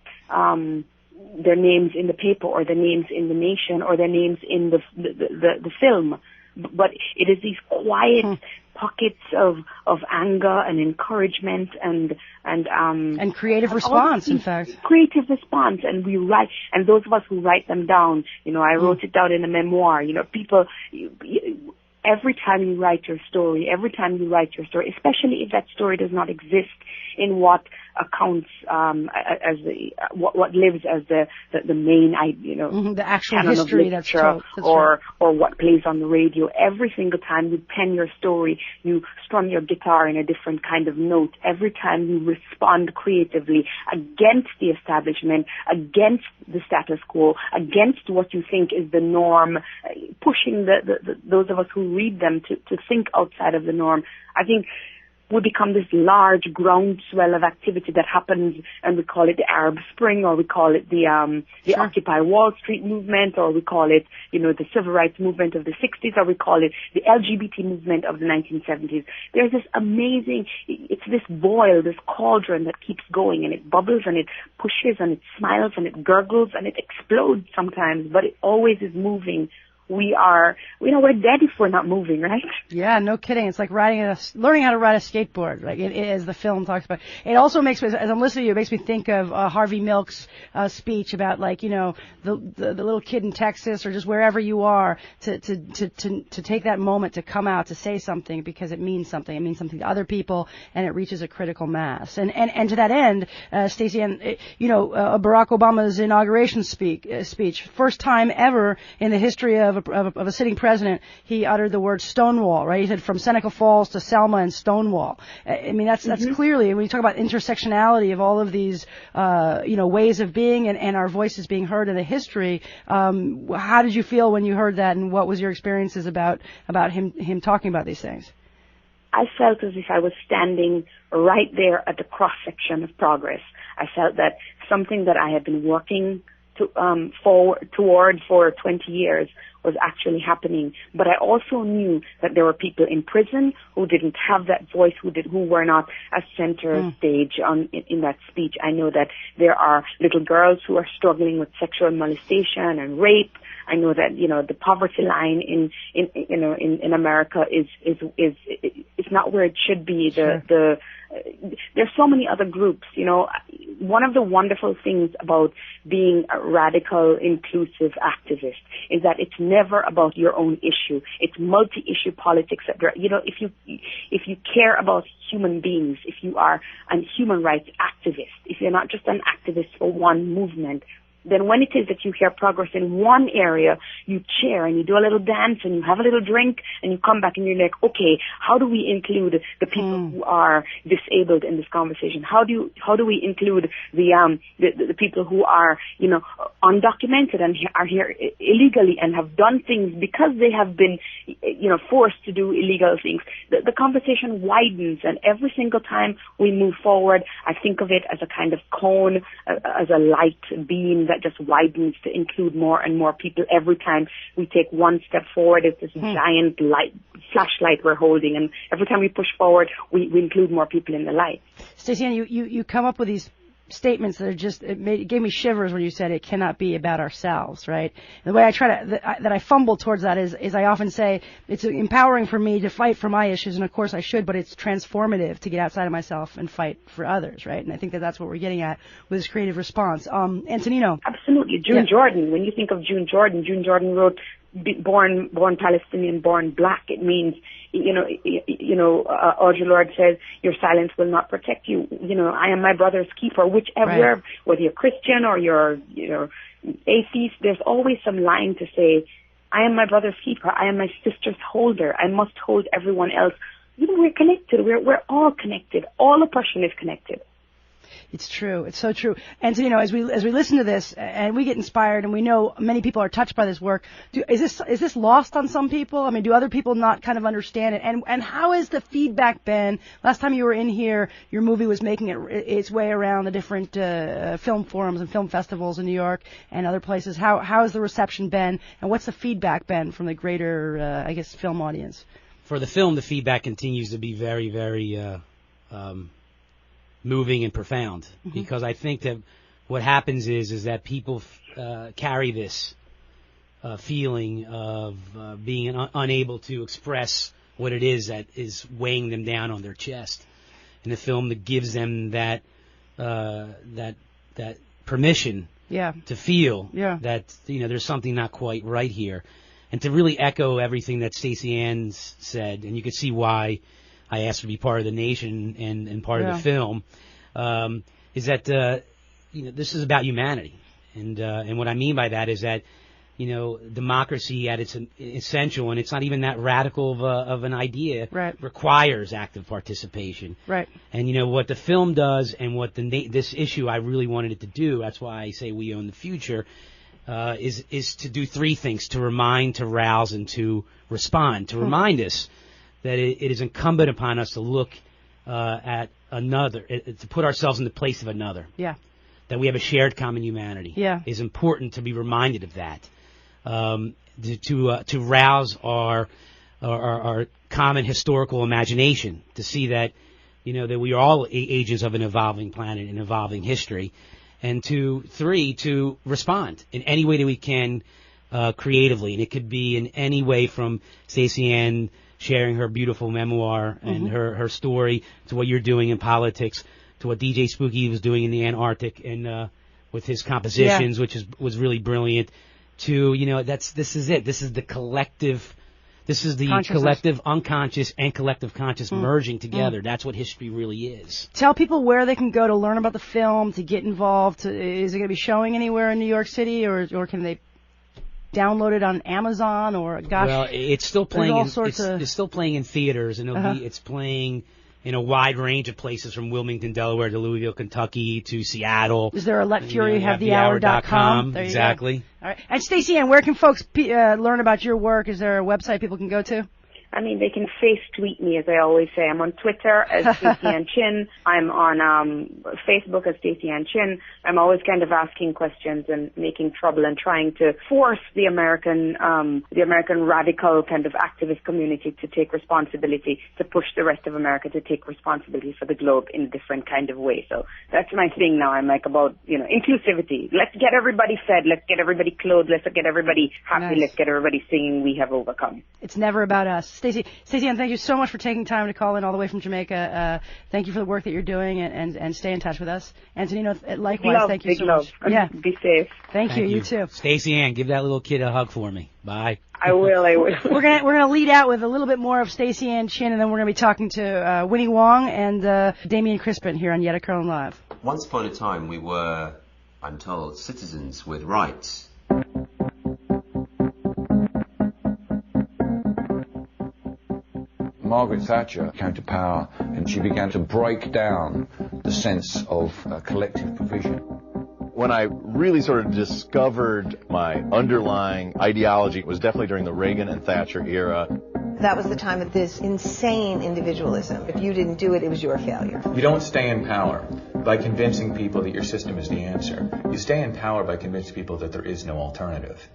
their names in the paper or their names in the nation or their names in the film. But it is these quiet pockets of anger and encouragement and creative response, in fact. Creative response, and we write, and those of us who write them down, I wrote it down in a memoir, people, every time you write your story, especially if that story does not exist in what accounts as what lives as the main the actual history that's told, or what plays on the radio. Every single time you pen your story, you strum your guitar in a different kind of note. Every time you respond creatively against the establishment, against the status quo, against what you think is the norm, pushing those of us who read them to think outside of the norm. I think we become this large groundswell of activity that happens, and we call it the Arab Spring, or we call it the Occupy Wall Street movement, or we call it, the civil rights movement of the 60s, or we call it the LGBT movement of the 1970s. There's this amazing, it's this boil, this cauldron that keeps going, and it bubbles, and it pushes, and it smiles, and it gurgles, and it explodes sometimes, but it always is moving. We're dead if we're not moving, right? Yeah, no kidding. It's like learning how to ride a skateboard, like as the film talks about. It also makes me, as I'm listening to you, it makes me think of Harvey Milk's speech about, the little kid in Texas or just wherever you are to take that moment to come out, to say something, because it means something. It means something to other people, and it reaches a critical mass. And to that end, Staceyann, Barack Obama's inauguration speech, first time ever in the history of a sitting president, he uttered the word Stonewall, right? He said from Seneca Falls to Selma and Stonewall. I mean, that's clearly, when you talk about intersectionality of all of these, ways of being and our voices being heard in the history, how did you feel when you heard that, and what was your experiences about him talking about these things? I felt as if I was standing right there at the cross-section of progress. I felt that something that I had been working toward for 20 years was actually happening. But I also knew that there were people in prison who didn't have that voice, who were not at center stage in that speech. I know that there are little girls who are struggling with sexual molestation and rape. I know that the poverty line in America is not where it should be. There's so many other groups. One of the wonderful things about being a radical, inclusive activist is that it's never about your own issue. It's multi-issue politics. If you care about human beings, if you are a human rights activist, if you're not just an activist for one movement, then when it is that you hear progress in one area, you cheer and you do a little dance and you have a little drink and you come back and you're like, okay, how do we include the people who are disabled in this conversation? How do we include the people who are, undocumented and are here illegally and have done things because they have been, forced to do illegal things? The conversation widens, and every single time we move forward, I think of it as a kind of cone, as a light beam that just widens to include more and more people. Every time we take one step forward, it's this giant light flashlight we're holding, and every time we push forward, we include more people in the light. Staceyann, you come up with these statements that are just, it gave me shivers when you said it cannot be about ourselves, right? And the way I try to, that I fumble towards that is I often say it's empowering for me to fight for my issues, and of course I should, but it's transformative to get outside of myself and fight for others, right? And I think that's what we're getting at with this creative response. Antonino. Absolutely. June Jordan, when you think of June Jordan wrote, born Palestinian, born black. It means, Audre Lorde says, your silence will not protect you. I am my brother's keeper, whichever, whether you're Christian or you're, atheist, there's always some line to say, I am my brother's keeper. I am my sister's holder. I must hold everyone else. We're connected. We're all connected. All oppression is connected. It's true. It's so true. And so, as we listen to this and we get inspired, and we know many people are touched by this work, is this lost on some people? I mean, do other people not kind of understand it? And how has the feedback been? Last time you were in here, your movie was making its way around the different film forums and film festivals in New York and other places. How has the reception been, and what's the feedback been from the greater, film audience? For the film, the feedback continues to be very, very moving and profound, because I think that what happens is that people carry this feeling of being unable to express what it is that is weighing them down on their chest. And the film that gives them that permission to feel that there's something not quite right here, and to really echo everything that Staceyann said, and you could see why I asked to be part of the nation and part of the film, is that this is about humanity, and what I mean by that is that democracy at its essential, and it's not even that radical of an idea, requires active participation. Right. And what the film does, and what this issue I really wanted it to do, that's why I say we own the future, is to do three things: to remind, to rouse, and to respond. To remind us that it is incumbent upon us to look at another, to put ourselves in the place of another. Yeah. That we have a shared common humanity. Yeah. Is important to be reminded of that. To rouse our common historical imagination, to see that that we are all agents of an evolving planet and evolving history, and to respond in any way that we can creatively, and it could be in any way from Staceyann sharing her beautiful memoir and her story, to what you're doing in politics, to what DJ Spooky was doing in the Antarctic and with his compositions, which was really brilliant. To this is it. This is the collective. This is the collective unconscious and collective conscious merging together. That's what history really is. Tell people where they can go to learn about the film, to get involved. Is it going to be showing anywhere in New York City, or can they download it on Amazon, or well, it's still playing. It's still playing in theaters, and it's playing in a wide range of places from Wilmington, Delaware, to Louisville, Kentucky, to Seattle. Is there a LetFuryHaveTheHour.com? Exactly. All right. And Staceyann, where can folks learn about your work? Is there a website people can go to? I mean, they can face tweet me, as I always say. I'm on Twitter as Staceyann Chin. I'm on Facebook as Staceyann Chin. I'm always kind of asking questions and making trouble and trying to force the American radical kind of activist community to take responsibility, to push the rest of America to take responsibility for the globe in a different kind of way. So that's my thing now. I'm like about, inclusivity. Let's get everybody fed. Let's get everybody clothed. Let's get everybody happy. Nice. Let's get everybody singing We Have Overcome. It's never about us. Staceyann, thank you so much for taking time to call in all the way from Jamaica. Thank you for the work that you're doing, and stay in touch with us. Antonino, likewise, thank you so much. Yeah. Be safe. Thank you. You too. Staceyann, give that little kid a hug for me. Bye. I will. We're gonna lead out with a little bit more of Staceyann Chin, and then we're gonna be talking to Winnie Wong and Damien Crispin here on Yetta Kurland Live. Once upon a time, we were, I'm told, citizens with rights. Margaret Thatcher came to power and she began to break down the sense of collective provision. When I really sort of discovered my underlying ideology was definitely during the Reagan and Thatcher era. That was the time of this insane individualism. If you didn't do it, it was your failure. You don't stay in power by convincing people that your system is the answer. You stay in power by convincing people that there is no alternative.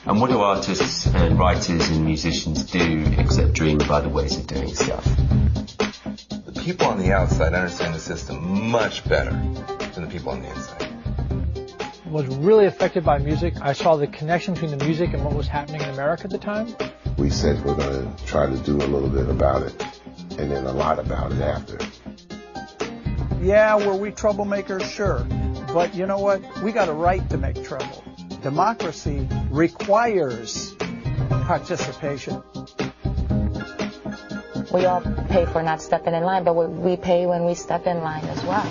And what do artists and writers and musicians do except dream of other ways of doing stuff? The people on the outside understand the system much better than the people on the inside. Was really affected by music. I saw the connection between the music and what was happening in America at the time. We said we're going to try to do a little bit about it, and then a lot about it after. Yeah, were we troublemakers? Sure. But you know what? We got a right to make trouble. Democracy requires participation. We all pay for not stepping in line, but we pay when we step in line as well.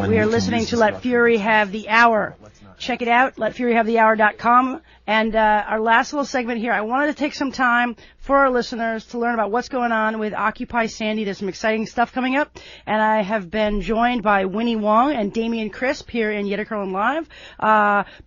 We are listening to Let Fury Have the Hour. Check it out, letfuryhavethehour.com. And our last little segment here, I wanted to take some time for our listeners to learn about what's going on with Occupy Sandy. There's some exciting stuff coming up. And I have been joined by Winnie, Wong, and Damien Crisp here in Yetta Kurland Live,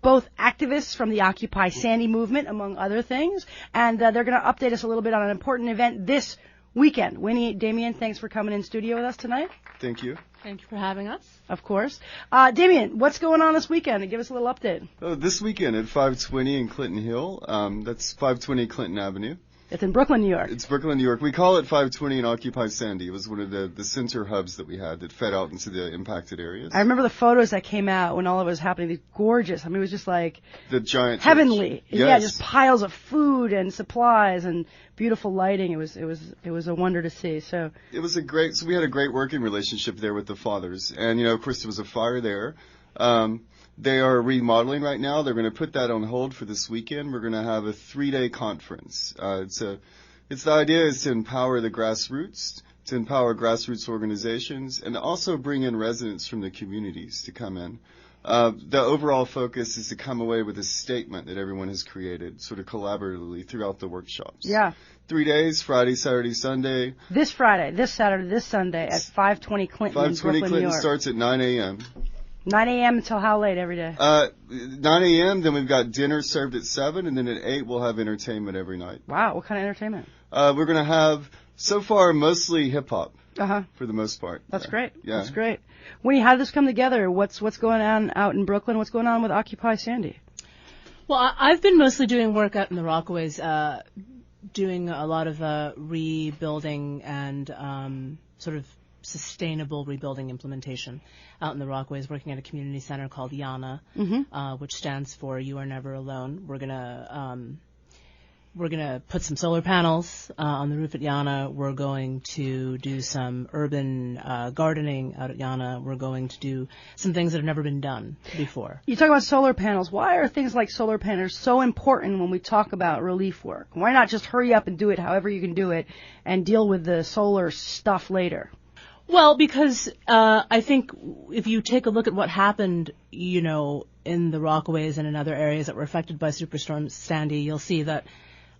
both activists from the Occupy Sandy movement, among other things. And they're going to update us a little bit on an important event this weekend. Winnie, Damien, thanks for coming in studio with us tonight. Thank you. Thank you for having us. Of course. Damien, what's going on this weekend? Give us a little update. Oh, this weekend at 520 in Clinton Hill. That's 520 Clinton Avenue. It's in Brooklyn, New York. It's Brooklyn, New York. We call it 520 in Occupy Sandy. It was one of the center hubs that we had that fed out into the impacted areas. I remember the photos that came out when all of it was happening. They're gorgeous. I mean, it was just like the giant heavenly. Yes. Yeah, just piles of food and supplies and beautiful lighting. It was a wonder to see. So it was so we had a great working relationship there with the fathers. And of course there was a fire there. They are remodeling right now. They're going to put that on hold for this weekend. We're going to have a 3-day conference. The idea is to empower the grassroots, to empower grassroots organizations, and also bring in residents from the communities to come in. The overall focus is to come away with a statement that everyone has created, sort of collaboratively throughout the workshops. Yeah. 3 days, Friday, Saturday, Sunday. This Friday, this Saturday, this Sunday at 520 Clinton in 520 Brooklyn, Clinton New York. starts at 9 a.m. 9 a.m. until how late every day? 9 a.m., then we've got dinner served at 7, and then at 8 we'll have entertainment every night. Wow, what kind of entertainment? We're going to have, so far, mostly hip-hop. Uh-huh. For the most part. That's great. Yeah. That's great. Winnie, how did this come together? What's going on out in Brooklyn? What's going on with Occupy Sandy? Well, I've been mostly doing work out in the Rockaways, doing a lot of rebuilding and sort of sustainable rebuilding implementation out in the Rockaways, working at a community center called YANA, which stands for You Are Never Alone. We're gonna put some solar panels on the roof at YANA. We're going to do some urban gardening out at YANA. We're going to do some things that have never been done before. You talk about solar panels. Why are things like solar panels so important when we talk about relief work? Why not just hurry up and do it however you can do it and deal with the solar stuff later? Well, because I think if you take a look at what happened, in the Rockaways and in other areas that were affected by Superstorm Sandy, you'll see that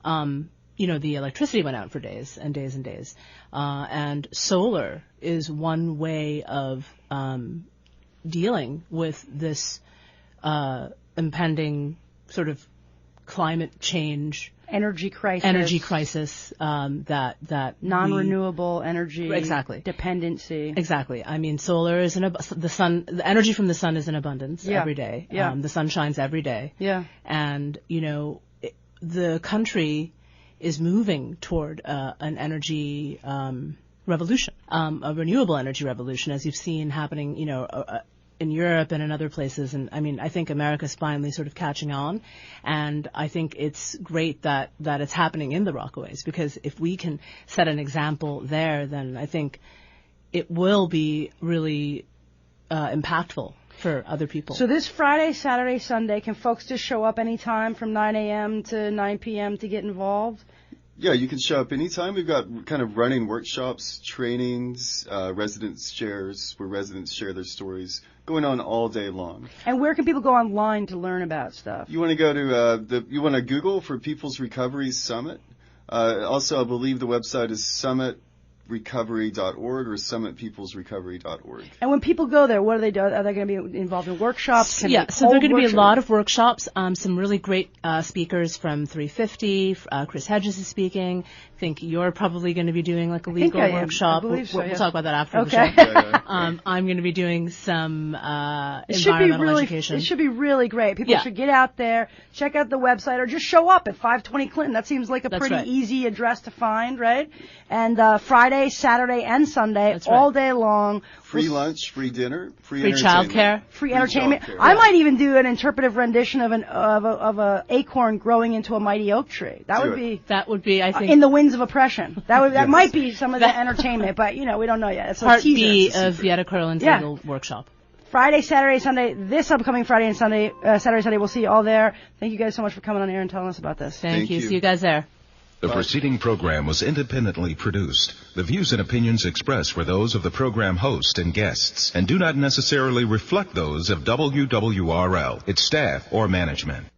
the electricity went out for days and days and days. And solar is one way of dealing with this impending sort of climate change. Energy crisis. That non-renewable energy. Exactly. Dependency. Exactly. I mean, solar is the energy from the sun is in abundance every day. Yeah. The sun shines every day. Yeah. And, the country is moving toward an energy revolution, a renewable energy revolution, as you've seen happening, in Europe and in other places. And I mean, I think America's finally sort of catching on. And I think it's great that it's happening in the Rockaways, because if we can set an example there, then I think it will be really impactful for other people. So this Friday, Saturday, Sunday, can folks just show up anytime from 9 a.m. to 9 p.m. to get involved? Yeah, you can show up anytime. We've got kind of running workshops, trainings, residents shares, where residents share their stories, going on all day long. And where can people go online to learn about stuff? You want to go to you want to Google for People's Recovery Summit. Also, I believe the website is summitrecovery.org or summitpeoplesrecovery.org. And when people go there, what are they doing? Are they going to be involved in workshops? So there are going to be a lot of workshops. Some really great speakers from 350. Chris Hedges is speaking. I think you're probably going to be doing like a legal workshop. We'll talk about that after the show. I'm going to be doing some environmental education. It should be really great. People should get out there, check out the website, or just show up at 520 Clinton. That seems like a pretty easy address to find, right? And Friday, Saturday, and Sunday, all day long. Free lunch, free dinner, free childcare, free entertainment. I might even do an interpretive rendition of a acorn growing into a mighty oak tree. That would be I think in the winds of oppression. That might be some of the entertainment, but we don't know yet. It's part B of Yetta Kurland's legal workshop. Friday, Saturday, Sunday. This upcoming Friday and Sunday, Saturday, Sunday. We'll see you all there. Thank you guys so much for coming on air and telling us about this. Thank you. See you guys there. The preceding program was independently produced. The views and opinions expressed were those of the program host and guests and do not necessarily reflect those of WWRL, its staff, or management.